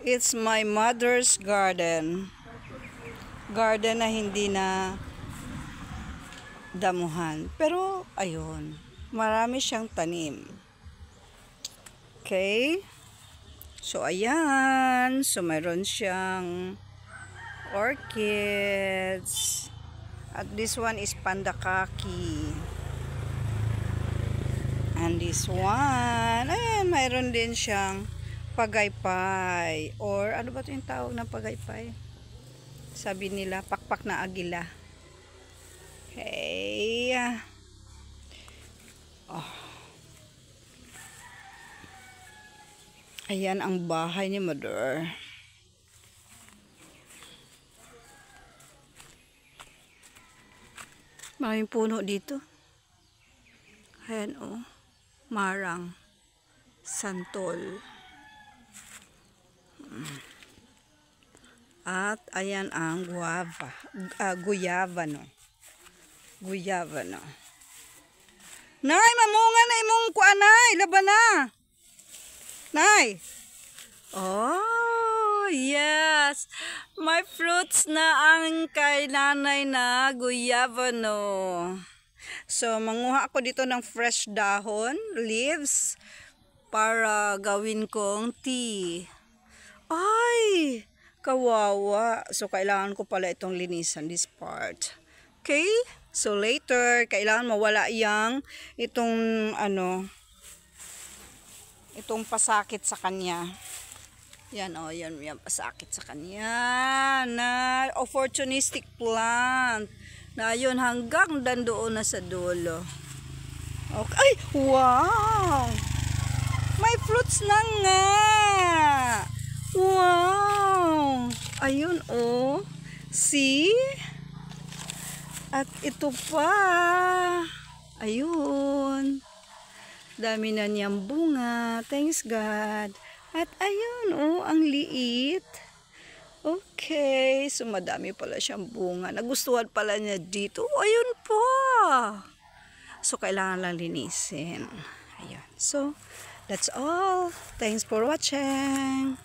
It's my mother's garden. Garden na hindi na damuhan. Pero, ayun. Marami siyang tanim. Okay? So, ayan. So, mayroon siyang orchids. At this one is pandakaki. And this one, ayan, mayroon din siyang pagaypay. Or, ano ba ito yung tawag ng pagaypay? Sabi nila, pakpak na agila. Okay. Oh. Ayan ang bahay ni Mother. Maraming puno dito. Ayan oh. Marang. Santol. At ayan ang guava. Guyava no. Guyava no. Nay, mamunga na imong kuanay. Laban na. Nay. Oh, yes. May fruits na ang kay nanay na guyava no. So, manguha ako dito ng fresh dahon, leaves, para gawin kong tea. Ay, kawawa. So, kailangan ko pala itong linisan, this part. Okay? So, later, kailangan mawala itong pasakit sa kanya. Yan, oh, yan pasakit sa kanya. Na opportunistic plant. Na yun, hanggang doon na sa dulo. Okay. Ay, wow! May fruits na nga! Wow! Ayun, oh. See? At ito pa. Ayun. Dami na niyang bunga. Thanks God. At ayun, oh, ang liit. Okay. So, madami pala siyang bunga. Nagustuhan pala niya dito. Ayun pa. So, kailangan lang linisin. Ayun. So, that's all. Thanks for watching.